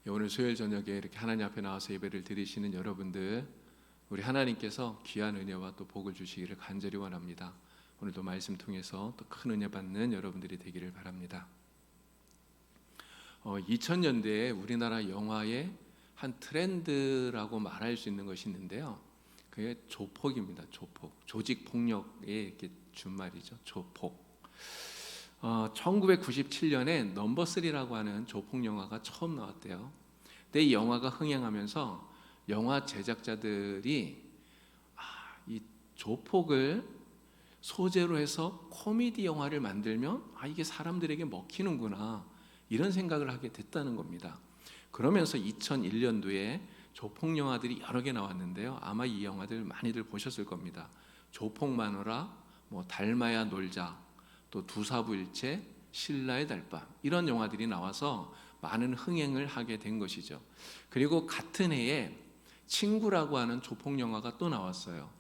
오늘 수요일 저녁에 이렇게 하나님 앞에 나와서 예배를 드리시는 여러분들, 우리 하나님께서 귀한 은혜와 또 복을 주시기를 간절히 원합니다. 오늘도 말씀 통해서 또 큰 은혜 받는 여러분들이 되기를 바랍니다. 2000년대에 우리나라 영화의 한 트렌드라고 말할 수 있는 것이 있는데요. 그게 조폭입니다. 조폭. 조직 폭력에 이렇게 준말이죠. 조폭. 1997년에 넘버 3라고 하는 조폭 영화가 처음 나왔대요. 근데 이 영화가 흥행하면서 영화 제작자들이 이 조폭을 소재로 해서 코미디 영화를 만들면 이게 사람들에게 먹히는구나, 이런 생각을 하게 됐다는 겁니다. 그러면서 2001년도에 조폭 영화들이 여러 개 나왔는데요. 아마 이 영화들 많이들 보셨을 겁니다. 조폭 마누라, 달마야 놀자, 또 두사부일체, 신라의 달밤, 이런 영화들이 나와서 많은 흥행을 하게 된 것이죠. 그리고 같은 해에 친구라고 하는 조폭 영화가 또 나왔어요.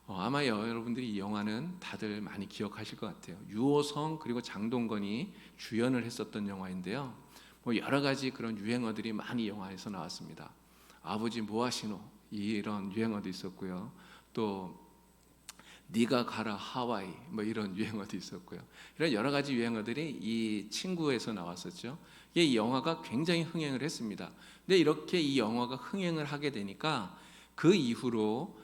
아마 여러분들이 이 영화는 다들 많이 기억하실 것 같아요. 유호성 그리고 장동건이 주연을 했었던 영화인데요. 여러 가지 그런 유행어들이 많이 영화에서 나왔습니다. 아버지 뭐하시노, 이런 유행어도 있었고요. 또 네가 가라 하와이, 이런 유행어도 있었고요. 이런 여러 가지 유행어들이 이 친구에서 나왔었죠. 이 영화가 굉장히 흥행을 했습니다. 근데 이렇게 이 영화가 흥행을 하게 되니까 그 이후로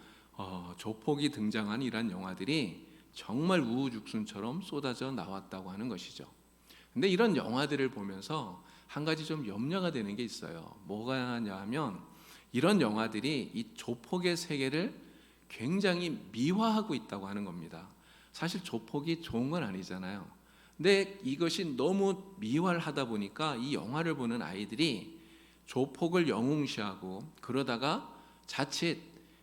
조폭이 등장한 이런 영화들이 정말 우후죽순처럼 쏟아져 나왔다고 하는 것이죠. 근데 이런 영화들을 보면서 한 가지 좀 염려가 되는 게 있어요. 뭐가 하냐면 이런 영화들이 이 조폭의 세계를 굉장히 미화하고 있다고 하는 겁니다. 사실 조폭이 좋은 건 아니잖아요. 근데 이것이 너무 미화를 하다 보니까 이 영화를 보는 아이들이 조폭을 영웅시하고, 그러다가 자칫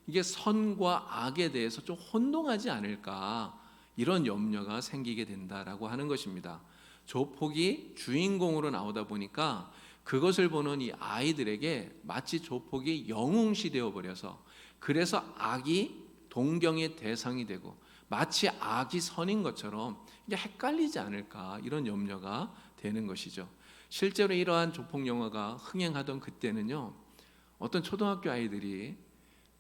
이게 선과 악에 대해서 좀 혼동하지 않을까, 이런 염려가 생기게 된다라고 하는 것입니다. 조폭이 주인공으로 나오다 보니까 그것을 보는 이 아이들에게 마치 조폭이 영웅시 되어 버려서, 그래서 악이 동경의 대상이 되고 마치 악이 선인 것처럼 이게 헷갈리지 않을까, 이런 염려가 되는 것이죠. 실제로 이러한 조폭 영화가 흥행하던 그때는요, 어떤 초등학교 아이들이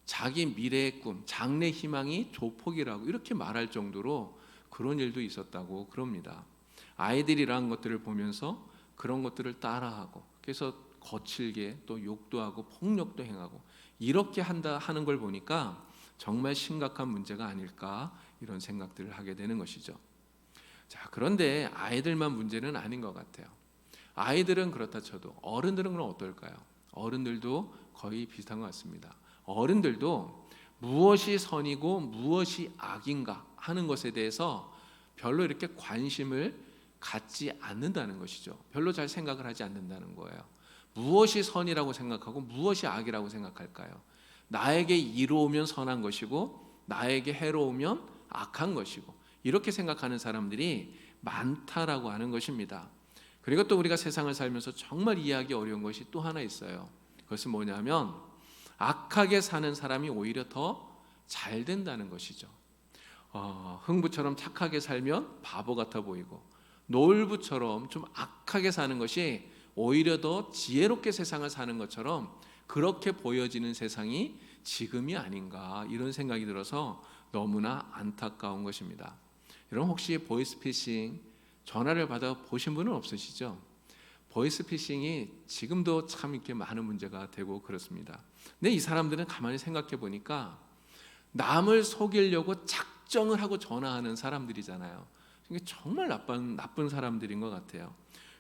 자기 미래의 꿈, 장래 희망이 조폭이라고 이렇게 말할 정도로 그런 일도 있었다고 그럽니다. 아이들이라는 것들을 보면서 그런 것들을 따라하고, 그래서 거칠게 또 욕도 하고 폭력도 행하고 이렇게 하는 걸 보니까 정말 심각한 문제가 아닐까, 이런 생각들을 하게 되는 것이죠. 자, 그런데 아이들만 문제는 아닌 것 같아요. 아이들은 그렇다 쳐도 어른들은 그럼 어떨까요? 어른들도 거의 비슷한 것 같습니다. 어른들도 무엇이 선이고 무엇이 악인가 하는 것에 대해서 별로 이렇게 관심을 갖지 않는다는 것이죠. 별로 잘 생각을 하지 않는다는 거예요. 무엇이 선이라고 생각하고 무엇이 악이라고 생각할까요? 나에게 이로우면 선한 것이고 나에게 해로우면 악한 것이고, 이렇게 생각하는 사람들이 많다라고 하는 것입니다. 그리고 또 우리가 세상을 살면서 정말 이해하기 어려운 것이 또 하나 있어요. 그것은 뭐냐면 악하게 사는 사람이 오히려 더 잘 된다는 것이죠. 흥부처럼 착하게 살면 바보 같아 보이고, 노을부처럼 좀 악하게 사는 것이 오히려 더 지혜롭게 세상을 사는 것처럼 그렇게 보여지는 세상이 지금이 아닌가, 이런 생각이 들어서 너무나 안타까운 것입니다. 여러분, 혹시 보이스피싱 전화를 받아 보신 분은 없으시죠? 보이스피싱이 지금도 참 이렇게 많은 문제가 되고 그렇습니다. 근데 이 사람들은 가만히 생각해 보니까 남을 속이려고 작정을 하고 전화하는 사람들이잖아요. 이게 정말 나쁜 사람들인 것 같아요.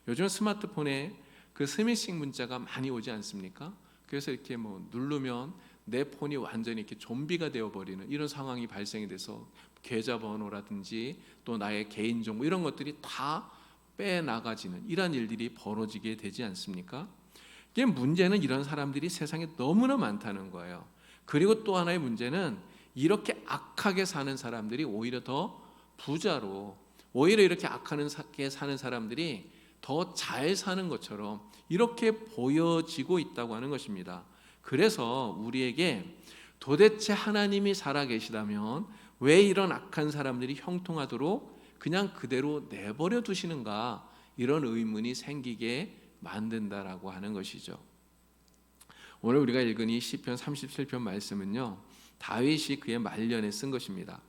요즘 스마트폰에 그 스미싱 문자가 많이 오지 않습니까? 그래서 이렇게 누르면 내 폰이 완전히 이렇게 좀비가 되어버리는 이런 상황이 발생이 돼서 계좌번호라든지 또 나의 개인정보, 이런 것들이 다 빼나가지는 이런 일들이 벌어지게 되지 않습니까? 이게 문제는 이런 사람들이 세상에 너무나 많다는 거예요. 그리고 또 하나의 문제는 이렇게 악하게 사는 사람들이 오히려 더 부자로, 오히려 이렇게 악하게 사는 사람들이 더 잘 사는 것처럼 이렇게 보여지고 있다고 하는 것입니다. 그래서 우리에게 도대체 하나님이 살아계시다면 왜 이런 악한 사람들이 형통하도록 그냥 그대로 내버려 두시는가, 이런 의문이 생기게 만든다라고 하는 것이죠. 오늘 우리가 읽은 이 시편 37편 말씀은요, 다윗이 그의 말년에 쓴 것입니다.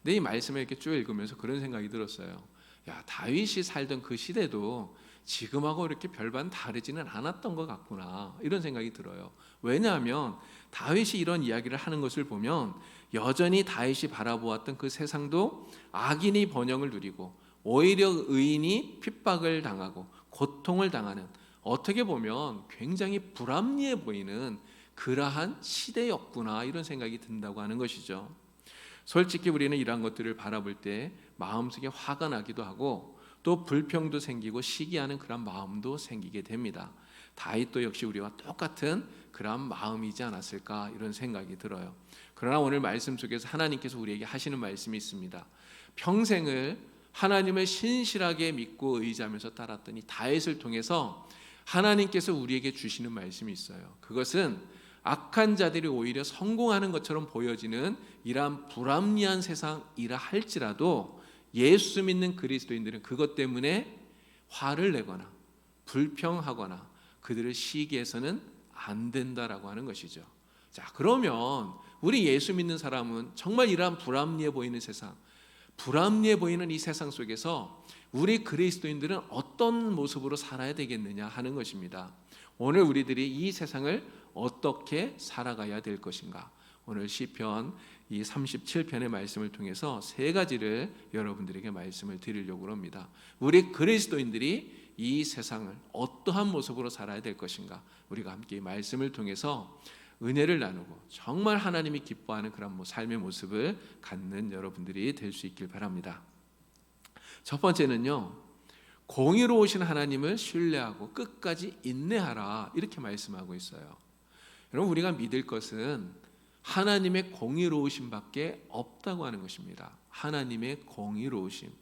근데 이 말씀을 이렇게 쭉 읽으면서 그런 생각이 들었어요. 야, 다윗이 살던 그 시대도 지금하고 이렇게 별반 다르지는 않았던 것 같구나, 이런 생각이 들어요. 왜냐하면 다윗이 이런 이야기를 하는 것을 보면 여전히 다윗이 바라보았던 그 세상도 악인이 번영을 누리고 오히려 의인이 핍박을 당하고 고통을 당하는, 어떻게 보면 굉장히 불합리해 보이는 그러한 시대였구나, 이런 생각이 든다고 하는 것이죠. 솔직히 우리는 이러한 것들을 바라볼 때 마음속에 화가 나기도 하고 또 불평도 생기고 시기하는 그런 마음도 생기게 됩니다. 다윗도 역시 우리와 똑같은 그런 마음이지 않았을까, 이런 생각이 들어요. 그러나 오늘 말씀 속에서 하나님께서 우리에게 하시는 말씀이 있습니다. 평생을 하나님을 신실하게 믿고 의지하면서 따랐던 이 다윗을 통해서 하나님께서 우리에게 주시는 말씀이 있어요. 그것은 악한 자들이 오히려 성공하는 것처럼 보여지는 이러한 불합리한 세상이라 할지라도 예수 믿는 그리스도인들은 그것 때문에 화를 내거나 불평하거나 그들을 시기해서는 안 된다라고 하는 것이죠. 자, 그러면 우리 예수 믿는 사람은 정말 이러한 불합리해 보이는 세상, 불합리해 보이는 이 세상 속에서 우리 그리스도인들은 어떤 모습으로 살아야 되겠느냐 하는 것입니다. 오늘 우리들이 이 세상을 어떻게 살아가야 될 것인가, 오늘 시편 이 37편의 말씀을 통해서 세 가지를 여러분들에게 말씀을 드리려고 합니다. 우리 그리스도인들이 이 세상을 어떠한 모습으로 살아야 될 것인가, 우리가 함께 이 말씀을 통해서 은혜를 나누고 정말 하나님이 기뻐하는 그런 삶의 모습을 갖는 여러분들이 될 수 있길 바랍니다. 첫 번째는요, 공의로우신 하나님을 신뢰하고 끝까지 인내하라, 이렇게 말씀하고 있어요. 여러분, 우리가 믿을 것은 하나님의 공의로우심밖에 없다고 하는 것입니다. 하나님의 공의로우심.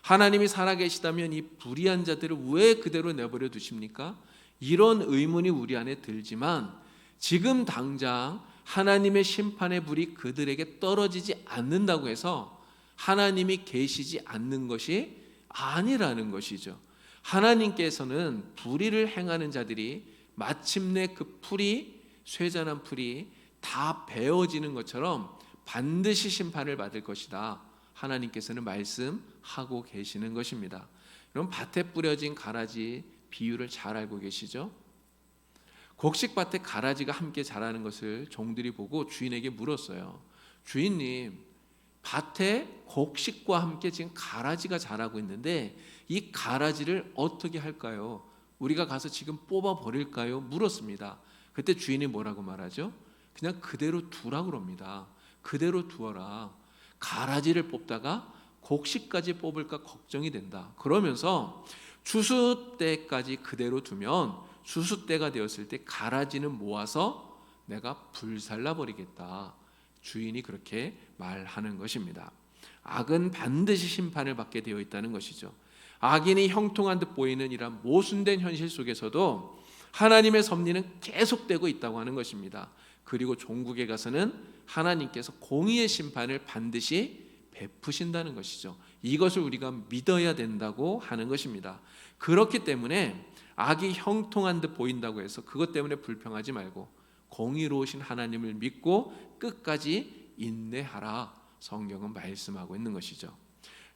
하나님이 살아계시다면 이 불의한 자들을 왜 그대로 내버려 두십니까? 이런 의문이 우리 안에 들지만 지금 당장 하나님의 심판의 불이 그들에게 떨어지지 않는다고 해서 하나님이 계시지 않는 것이 아니라는 것이죠. 하나님께서는 불의를 행하는 자들이 마침내 그 풀이, 쇠잔한 풀이 다 베어지는 것처럼 반드시 심판을 받을 것이다, 하나님께서는 말씀하고 계시는 것입니다. 여러분, 밭에 뿌려진 가라지 비유를 잘 알고 계시죠? 곡식밭에 가라지가 함께 자라는 것을 종들이 보고 주인에게 물었어요. 주인님, 밭에 곡식과 함께 지금 가라지가 자라고 있는데 이 가라지를 어떻게 할까요? 우리가 가서 지금 뽑아 버릴까요? 물었습니다. 그때 주인이 뭐라고 말하죠? 그냥 그대로 두라고 그럽니다. 그대로 두어라. 가라지를 뽑다가 곡식까지 뽑을까 걱정이 된다. 그러면서 추수 때까지 그대로 두면 추수 때가 되었을 때 가라지는 모아서 내가 불살라 버리겠다. 주인이 그렇게 말하는 것입니다. 악은 반드시 심판을 받게 되어 있다는 것이죠. 악인이 형통한 듯 보이는 이런 모순된 현실 속에서도 하나님의 섭리는 계속되고 있다고 하는 것입니다. 그리고 종국에 가서는 하나님께서 공의의 심판을 반드시 베푸신다는 것이죠. 이것을 우리가 믿어야 된다고 하는 것입니다. 그렇기 때문에 악이 형통한 듯 보인다고 해서 그것 때문에 불평하지 말고 공의로우신 하나님을 믿고 끝까지 인내하라, 성경은 말씀하고 있는 것이죠.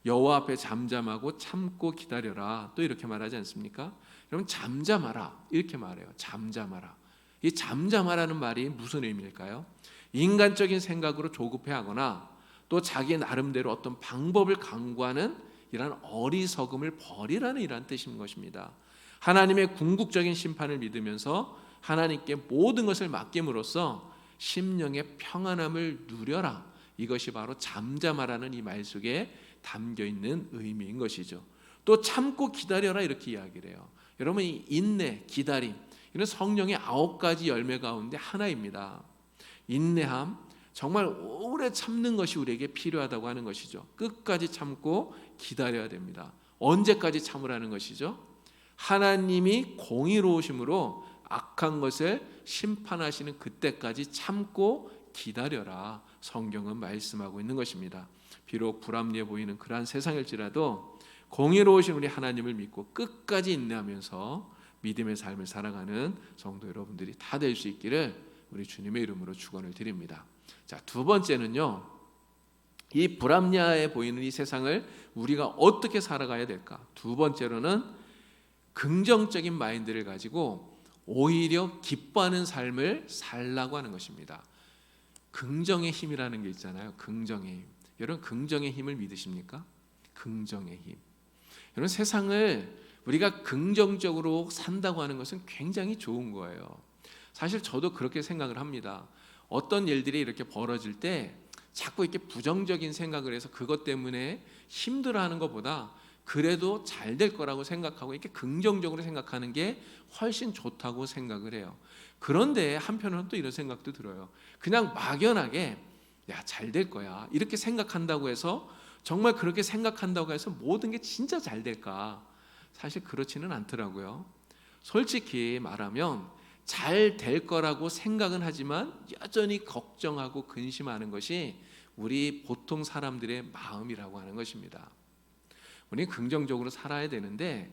여호와 앞에 잠잠하고 참고 기다려라, 또 이렇게 말하지 않습니까? 여러분, 잠잠하라 이렇게 말해요. 잠잠하라. 이 잠잠하라는 말이 무슨 의미일까요? 인간적인 생각으로 조급해하거나 또 자기 나름대로 어떤 방법을 강구하는 이런 어리석음을 버리라는 이런 뜻인 것입니다. 하나님의 궁극적인 심판을 믿으면서 하나님께 모든 것을 맡김으로써 심령의 평안함을 누려라. 이것이 바로 잠잠하라는 이 말 속에 담겨 있는 의미인 것이죠. 또 참고 기다려라 이렇게 이야기를 해요. 여러분, 이 인내, 기다림, 이는 성령의 9가지 열매 가운데 하나입니다. 인내함, 정말 오래 참는 것이 우리에게 필요하다고 하는 것이죠. 끝까지 참고 기다려야 됩니다. 언제까지 참으라는 것이죠? 하나님이 공의로우심으로 악한 것을 심판하시는 그때까지 참고 기다려라, 성경은 말씀하고 있는 것입니다. 비록 불합리해 보이는 그러한 세상일지라도 공의로우신 우리 하나님을 믿고 끝까지 인내하면서 믿음의 삶을 살아가는 성도 여러분들이 다 될 수 있기를 우리 주님의 이름으로 축원을 드립니다. 자, 두 번째는요, 이 불합리해 보이는 이 세상을 우리가 어떻게 살아가야 될까? 두 번째로는 긍정적인 마인드를 가지고 오히려 기뻐하는 삶을 살라고 하는 것입니다. 긍정의 힘이라는 게 있잖아요. 긍정의 힘. 여러분, 긍정의 힘을 믿으십니까? 긍정의 힘. 여러분, 세상을 우리가 긍정적으로 산다고 하는 것은 굉장히 좋은 거예요. 사실 저도 그렇게 생각을 합니다. 어떤 일들이 이렇게 벌어질 때 자꾸 이렇게 부정적인 생각을 해서 그것 때문에 힘들어하는 것보다 그래도 잘 될 거라고 생각하고 이렇게 긍정적으로 생각하는 게 훨씬 좋다고 생각을 해요. 그런데 한편으로는 또 이런 생각도 들어요. 그냥 막연하게 야, 잘 될 거야 이렇게 생각한다고 해서, 정말 그렇게 생각한다고 해서 모든 게 진짜 잘 될까? 사실 그렇지는 않더라고요. 솔직히 말하면 잘 될 거라고 생각은 하지만 여전히 걱정하고 근심하는 것이 우리 보통 사람들의 마음이라고 하는 것입니다. 우리는 긍정적으로 살아야 되는데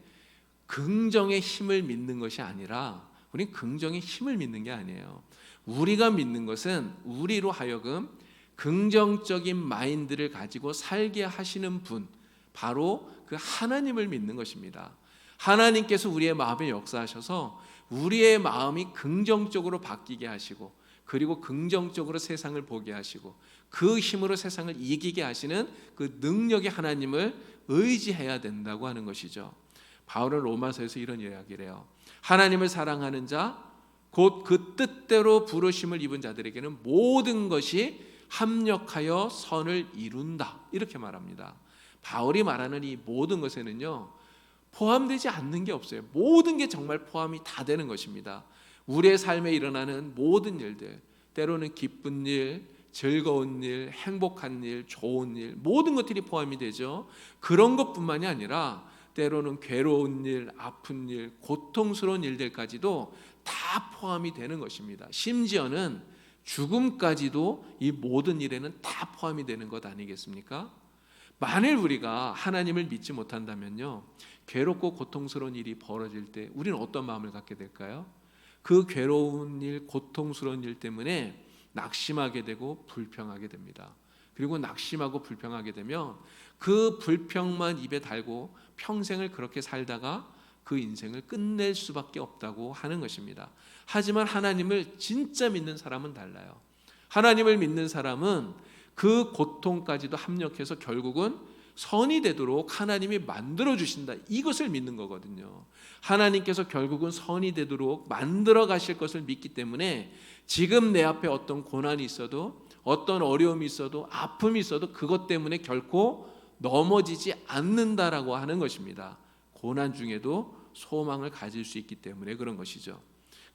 긍정의 힘을 믿는 것이 아니라, 우리는 긍정의 힘을 믿는 게 아니에요. 우리가 믿는 것은 우리로 하여금 긍정적인 마인드를 가지고 살게 하시는 분, 바로 그 하나님을 믿는 것입니다. 하나님께서 우리의 마음에 역사하셔서 우리의 마음이 긍정적으로 바뀌게 하시고, 그리고 긍정적으로 세상을 보게 하시고 그 힘으로 세상을 이기게 하시는 그 능력의 하나님을 의지해야 된다고 하는 것이죠. 바울은 로마서에서 이런 이야기를 해요. 하나님을 사랑하는 자, 곧 그 뜻대로 부르심을 입은 자들에게는 모든 것이 합력하여 선을 이룬다, 이렇게 말합니다. 바울이 말하는 이 모든 것에는요, 포함되지 않는 게 없어요. 모든 게 정말 포함이 다 되는 것입니다. 우리의 삶에 일어나는 모든 일들, 때로는 기쁜 일, 즐거운 일, 행복한 일, 좋은 일, 모든 것들이 포함이 되죠. 그런 것뿐만이 아니라 때로는 괴로운 일, 아픈 일, 고통스러운 일들까지도 다 포함이 되는 것입니다. 심지어는 죽음까지도 이 모든 일에는 다 포함이 되는 것 아니겠습니까? 만일 우리가 하나님을 믿지 못한다면요, 괴롭고 고통스러운 일이 벌어질 때 우리는 어떤 마음을 갖게 될까요? 그 괴로운 일, 고통스러운 일 때문에 낙심하게 되고 불평하게 됩니다. 그리고 낙심하고 불평하게 되면 그 불평만 입에 달고 평생을 그렇게 살다가 그 인생을 끝낼 수밖에 없다고 하는 것입니다. 하지만 하나님을 진짜 믿는 사람은 달라요. 하나님을 믿는 사람은 그 고통까지도 합력해서 결국은 선이 되도록 하나님이 만들어 주신다, 이것을 믿는 거거든요. 하나님께서 결국은 선이 되도록 만들어 가실 것을 믿기 때문에 지금 내 앞에 어떤 고난이 있어도, 어떤 어려움이 있어도, 아픔이 있어도 그것 때문에 결코 넘어지지 않는다라고 하는 것입니다. 고난 중에도 소망을 가질 수 있기 때문에 그런 것이죠.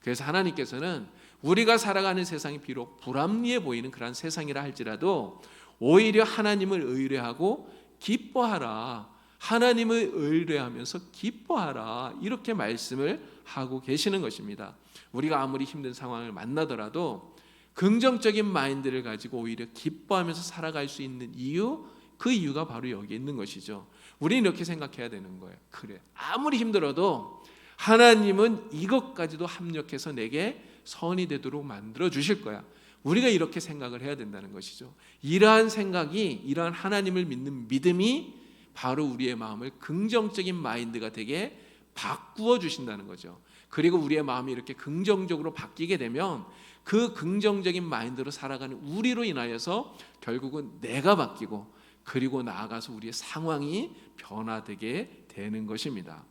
그래서 하나님께서는 우리가 살아가는 세상이 비록 불합리해 보이는 그런 세상이라 할지라도 오히려 하나님을 의뢰하고 기뻐하라, 하나님을 의뢰하면서 기뻐하라, 이렇게 말씀을 하고 계시는 것입니다. 우리가 아무리 힘든 상황을 만나더라도 긍정적인 마인드를 가지고 오히려 기뻐하면서 살아갈 수 있는 이유, 그 이유가 바로 여기 있는 것이죠. 우리는 이렇게 생각해야 되는 거예요. 그래, 아무리 힘들어도 하나님은 이것까지도 합력해서 내게 선이 되도록 만들어 주실 거야. 우리가 이렇게 생각을 해야 된다는 것이죠. 이러한 생각이, 이러한 하나님을 믿는 믿음이 바로 우리의 마음을 긍정적인 마인드가 되게 바꾸어 주신다는 거죠. 그리고 우리의 마음이 이렇게 긍정적으로 바뀌게 되면 그 긍정적인 마인드로 살아가는 우리로 인하여서 결국은 내가 바뀌고, 그리고 나아가서 우리의 상황이 변화되게 되는 것입니다.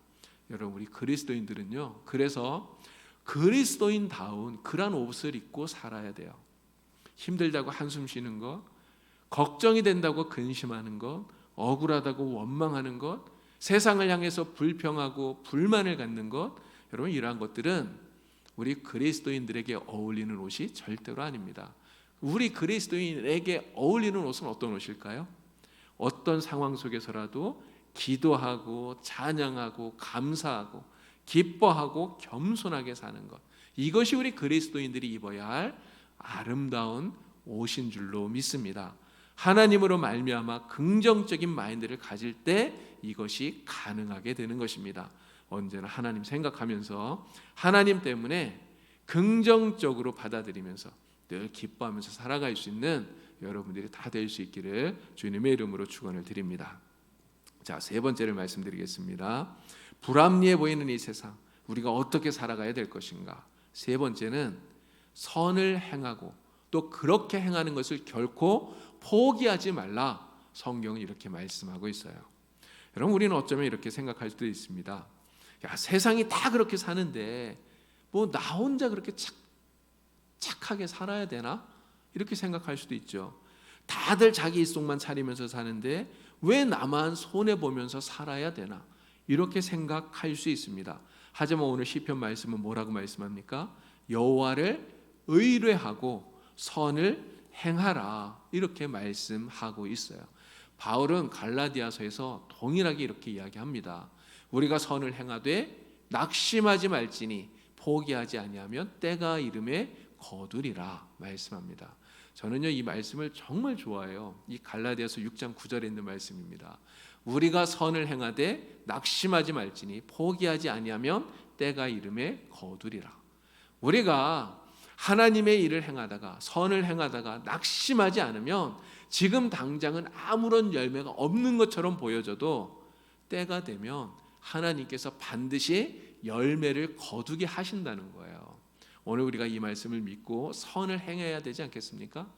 여러분, 우리 그리스도인들은요, 그래서 그리스도인다운 그런 옷을 입고 살아야 돼요. 힘들다고 한숨 쉬는 것, 걱정이 된다고 근심하는 것, 억울하다고 원망하는 것, 세상을 향해서 불평하고 불만을 갖는 것, 여러분, 이러한 것들은 우리 그리스도인들에게 어울리는 옷이 절대로 아닙니다. 우리 그리스도인에게 어울리는 옷은 어떤 옷일까요? 어떤 상황 속에서라도 기도하고 찬양하고 감사하고 기뻐하고 겸손하게 사는 것, 이것이 우리 그리스도인들이 입어야 할 아름다운 옷인 줄로 믿습니다. 하나님으로 말미암아 긍정적인 마인드를 가질 때 이것이 가능하게 되는 것입니다. 언제나 하나님 생각하면서 하나님 때문에 긍정적으로 받아들이면서 늘 기뻐하면서 살아갈 수 있는 여러분들이 다 될 수 있기를 주님의 이름으로 축원을 드립니다. 자, 세 번째를 말씀드리겠습니다. 불합리해 보이는 이 세상, 우리가 어떻게 살아가야 될 것인가? 세 번째는 선을 행하고 또 그렇게 행하는 것을 결코 포기하지 말라. 성경은 이렇게 말씀하고 있어요. 여러분, 우리는 어쩌면 이렇게 생각할 수도 있습니다. 야, 세상이 다 그렇게 사는데 뭐 나 혼자 그렇게 착하게 살아야 되나? 이렇게 생각할 수도 있죠. 다들 자기 일속만 차리면서 사는데 왜 나만 손해보면서 살아야 되나? 이렇게 생각할 수 있습니다. 하지만 오늘 시편 말씀은 뭐라고 말씀합니까? 여호와를 의뢰하고 선을 행하라, 이렇게 말씀하고 있어요. 바울은 갈라디아서에서 동일하게 이렇게 이야기합니다. 우리가 선을 행하되 낙심하지 말지니 포기하지 아니하면 때가 이름에 거두리라 말씀합니다. 저는요, 이 말씀을 정말 좋아해요. 이 갈라디아서 6장 9절에 있는 말씀입니다. 우리가 선을 행하되 낙심하지 말지니 포기하지 아니하면 때가 이름에 거두리라. 우리가 하나님의 일을 행하다가 선을 행하다가 낙심하지 않으면 지금 당장은 아무런 열매가 없는 것처럼 보여져도 때가 되면 하나님께서 반드시 열매를 거두게 하신다는 거예요. 오늘 우리가 이 말씀을 믿고 선을 행해야 되지 않겠습니까?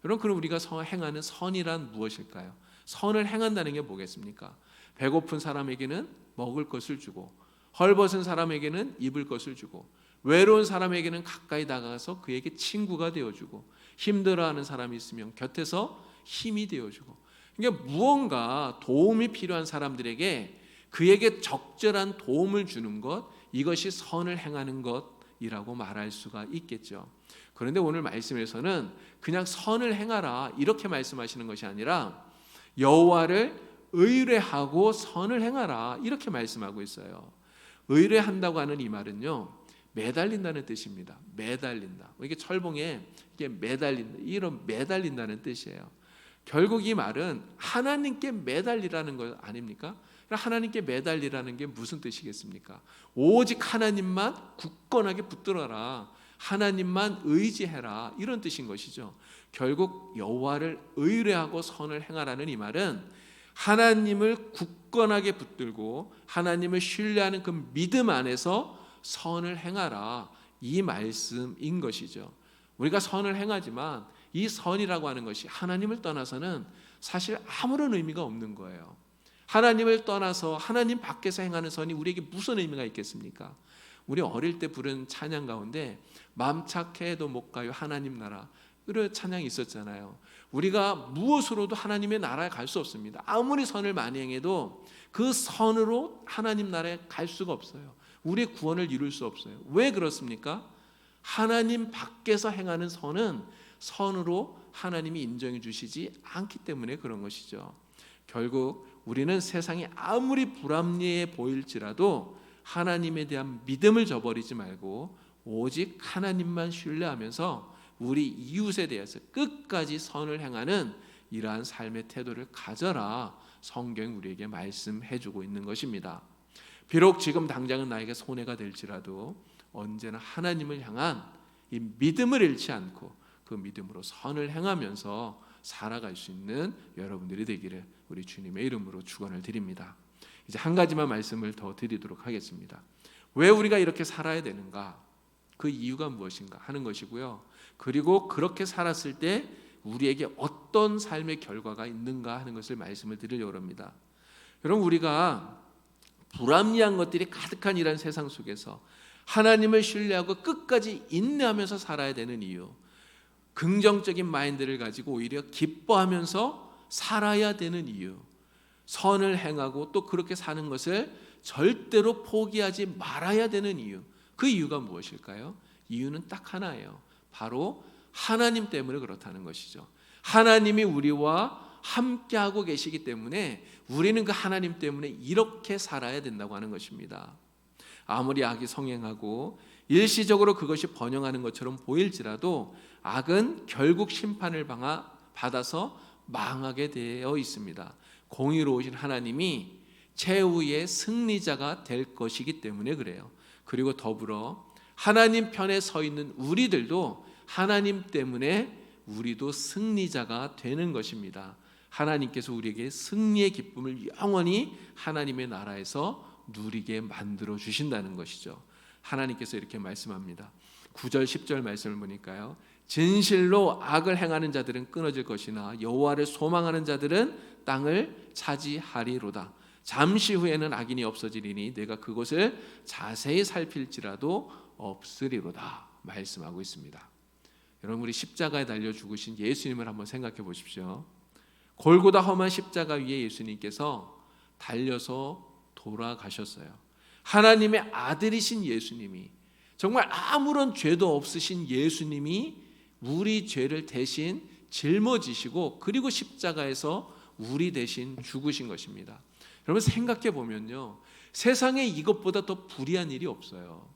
여러분, 그럼 우리가 행하는 선이란 무엇일까요? 선을 행한다는 게 뭐겠습니까? 배고픈 사람에게는 먹을 것을 주고, 헐벗은 사람에게는 입을 것을 주고, 외로운 사람에게는 가까이 다가가서 그에게 친구가 되어주고, 힘들어하는 사람이 있으면 곁에서 힘이 되어주고, 그러니까 무언가 도움이 필요한 사람들에게 그에게 적절한 도움을 주는 것, 이것이 선을 행하는 것이라고 말할 수가 있겠죠. 그런데 오늘 말씀에서는 그냥 선을 행하라 이렇게 말씀하시는 것이 아니라 여호와를 의뢰하고 선을 행하라 이렇게 말씀하고 있어요. 의뢰한다고 하는 이 말은요, 매달린다는 뜻입니다. 매달린다. 이게 철봉에 이게 매달린다, 이런 매달린다는 뜻이에요. 결국 이 말은 하나님께 매달리라는 것 아닙니까? 하나님께 매달리라는 게 무슨 뜻이겠습니까? 오직 하나님만 굳건하게 붙들어라, 하나님만 의지해라, 이런 뜻인 것이죠. 결국 여호와를 의뢰하고 선을 행하라는 이 말은 하나님을 굳건하게 붙들고 하나님을 신뢰하는 그 믿음 안에서 선을 행하라, 이 말씀인 것이죠. 우리가 선을 행하지만 이 선이라고 하는 것이 하나님을 떠나서는 사실 아무런 의미가 없는 거예요. 하나님을 떠나서 하나님 밖에서 행하는 선이 우리에게 무슨 의미가 있겠습니까? 우리 어릴 때 부른 찬양 가운데 맘 착해도 못 가요 하나님 나라, 이런 찬양이 있었잖아요. 우리가 무엇으로도 하나님의 나라에 갈 수 없습니다. 아무리 선을 많이 행해도 그 선으로 하나님 나라에 갈 수가 없어요. 우리의 구원을 이룰 수 없어요. 왜 그렇습니까? 하나님 밖에서 행하는 선은 선으로 하나님이 인정해 주시지 않기 때문에 그런 것이죠. 결국 우리는 세상이 아무리 불합리해 보일지라도 하나님에 대한 믿음을 저버리지 말고 오직 하나님만 신뢰하면서 우리 이웃에 대해서 끝까지 선을 행하는 이러한 삶의 태도를 가져라, 성경이 우리에게 말씀해 주고 있는 것입니다. 비록 지금 당장은 나에게 손해가 될지라도 언제나 하나님을 향한 이 믿음을 잃지 않고 그 믿음으로 선을 행하면서 살아갈 수 있는 여러분들이 되기를 우리 주님의 이름으로 축원을 드립니다. 이제 한 가지만 말씀을 더 드리도록 하겠습니다. 왜 우리가 이렇게 살아야 되는가? 그 이유가 무엇인가 하는 것이고요. 그리고 그렇게 살았을 때 우리에게 어떤 삶의 결과가 있는가 하는 것을 말씀을 드리려고 합니다. 여러분, 우리가 불합리한 것들이 가득한 이런 세상 속에서 하나님을 신뢰하고 끝까지 인내하면서 살아야 되는 이유, 긍정적인 마인드를 가지고 오히려 기뻐하면서 살아야 되는 이유, 선을 행하고 또 그렇게 사는 것을 절대로 포기하지 말아야 되는 이유, 그 이유가 무엇일까요? 이유는 딱 하나예요. 바로 하나님 때문에 그렇다는 것이죠. 하나님이 우리와 함께하고 계시기 때문에 우리는 그 하나님 때문에 이렇게 살아야 된다고 하는 것입니다. 아무리 악이 성행하고 일시적으로 그것이 번영하는 것처럼 보일지라도 악은 결국 심판을 받아서 망하게 되어 있습니다. 공의로우신 하나님이 최후의 승리자가 될 것이기 때문에 그래요. 그리고 더불어 하나님 편에 서 있는 우리들도 하나님 때문에 우리도 승리자가 되는 것입니다. 하나님께서 우리에게 승리의 기쁨을 영원히 하나님의 나라에서 누리게 만들어 주신다는 것이죠. 하나님께서 이렇게 말씀합니다. 9절 10절 말씀을 보니까요, 진실로 악을 행하는 자들은 끊어질 것이나 여호와를 소망하는 자들은 땅을 차지하리로다. 잠시 후에는 악인이 없어지리니 내가 그것을 자세히 살필지라도 없으리로다 말씀하고 있습니다. 여러분, 우리 십자가에 달려 죽으신 예수님을 한번 생각해 보십시오. 골고다 험한 십자가 위에 예수님께서 달려서 돌아가셨어요. 하나님의 아들이신 예수님이, 정말 아무런 죄도 없으신 예수님이 우리 죄를 대신 짊어지시고 그리고 십자가에서 우리 대신 죽으신 것입니다. 여러분, 생각해 보면요, 세상에 이것보다 더 불의한 일이 없어요.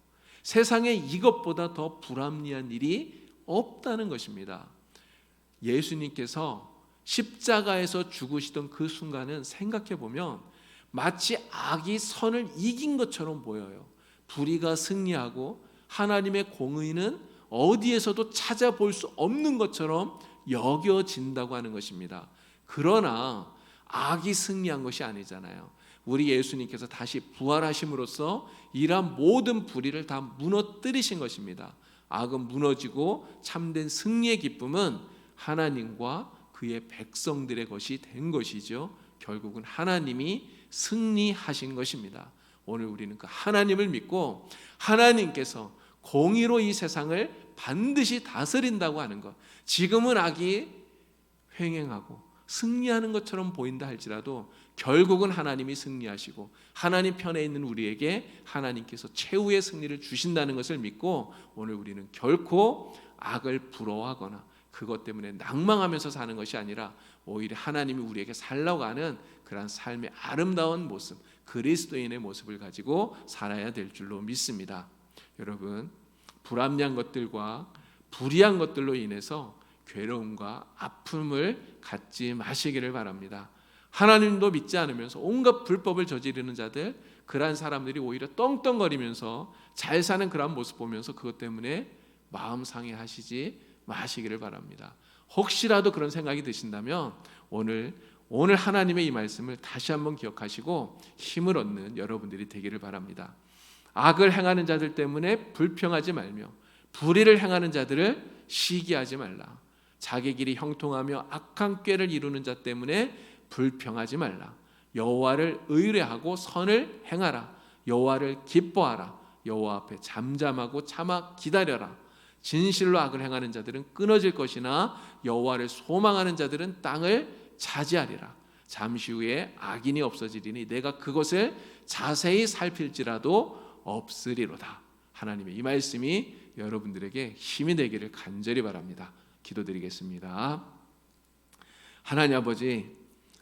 세상에 이것보다 더 불합리한 일이 없다는 것입니다. 예수님께서 십자가에서 죽으시던 그 순간은 생각해 보면 마치 악이 선을 이긴 것처럼 보여요. 불의가 승리하고 하나님의 공의는 어디에서도 찾아볼 수 없는 것처럼 여겨진다고 하는 것입니다. 그러나 악이 승리한 것이 아니잖아요. 우리 예수님께서 다시 부활하심으로써 이러한 모든 불의를 다 무너뜨리신 것입니다. 악은 무너지고 참된 승리의 기쁨은 하나님과 그의 백성들의 것이 된 것이죠. 결국은 하나님이 승리하신 것입니다. 오늘 우리는 그 하나님을 믿고 하나님께서 공의로 이 세상을 반드시 다스린다고 하는 것, 지금은 악이 횡행하고 승리하는 것처럼 보인다 할지라도 결국은 하나님이 승리하시고 하나님 편에 있는 우리에게 하나님께서 최후의 승리를 주신다는 것을 믿고 오늘 우리는 결코 악을 부러워하거나 그것 때문에 낭망하면서 사는 것이 아니라 오히려 하나님이 우리에게 살라고 하는 그러한 삶의 아름다운 모습, 그리스도인의 모습을 가지고 살아야 될 줄로 믿습니다. 여러분, 불합리한 것들과 불의한 것들로 인해서 괴로움과 아픔을 갖지 마시기를 바랍니다. 하나님도 믿지 않으면서 온갖 불법을 저지르는 자들, 그러한 사람들이 오히려 떵떵거리면서 잘 사는 그러한 모습 보면서 그것 때문에 마음 상해하시지 마시기를 바랍니다. 혹시라도 그런 생각이 드신다면 오늘 하나님의 이 말씀을 다시 한번 기억하시고 힘을 얻는 여러분들이 되기를 바랍니다. 악을 행하는 자들 때문에 불평하지 말며 불의를 행하는 자들을 시기하지 말라. 자기 길이 형통하며 악한 꾀를 이루는 자 때문에 불평하지 말라. 여호와를 의뢰하고 선을 행하라. 여호와를 기뻐하라. 여호와 앞에 잠잠하고 참아 기다려라. 진실로 악을 행하는 자들은 끊어질 것이나 여호와를 소망하는 자들은 땅을 차지하리라. 잠시 후에 악인이 없어지리니 내가 그것을 자세히 살필지라도 없으리로다. 하나님의 이 말씀이 여러분들에게 힘이 되기를 간절히 바랍니다. 기도드리겠습니다. 하나님 아버지,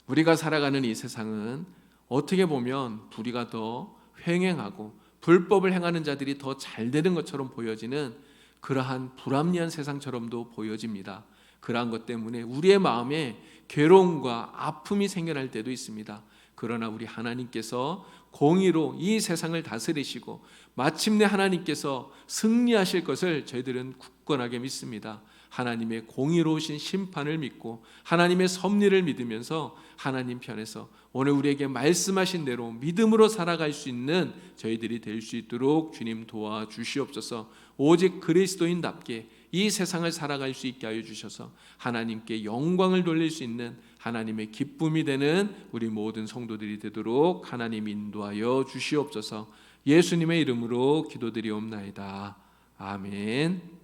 우리가 살아가는 이 세상은 어떻게 보면 불의가 더 횡행하고 불법을 행하는 자들이 더 잘 되는 것처럼 보여지는 그러한 불합리한 세상처럼도 보여집니다. 그러한 것 때문에 우리의 마음에 괴로움과 아픔이 생겨날 때도 있습니다. 그러나 우리 하나님께서 공의로 이 세상을 다스리시고 마침내 하나님께서 승리하실 것을 저희들은 굳건하게 믿습니다. 하나님의 공의로우신 심판을 믿고 하나님의 섭리를 믿으면서 하나님 편에서 오늘 우리에게 말씀하신 대로 믿음으로 살아갈 수 있는 저희들이 될 수 있도록 주님 도와주시옵소서. 오직 그리스도인답게 이 세상을 살아갈 수 있게 하여 주셔서 하나님께 영광을 돌릴 수 있는 하나님의 기쁨이 되는 우리 모든 성도들이 되도록 하나님 인도하여 주시옵소서. 예수님의 이름으로 기도드리옵나이다. 아멘.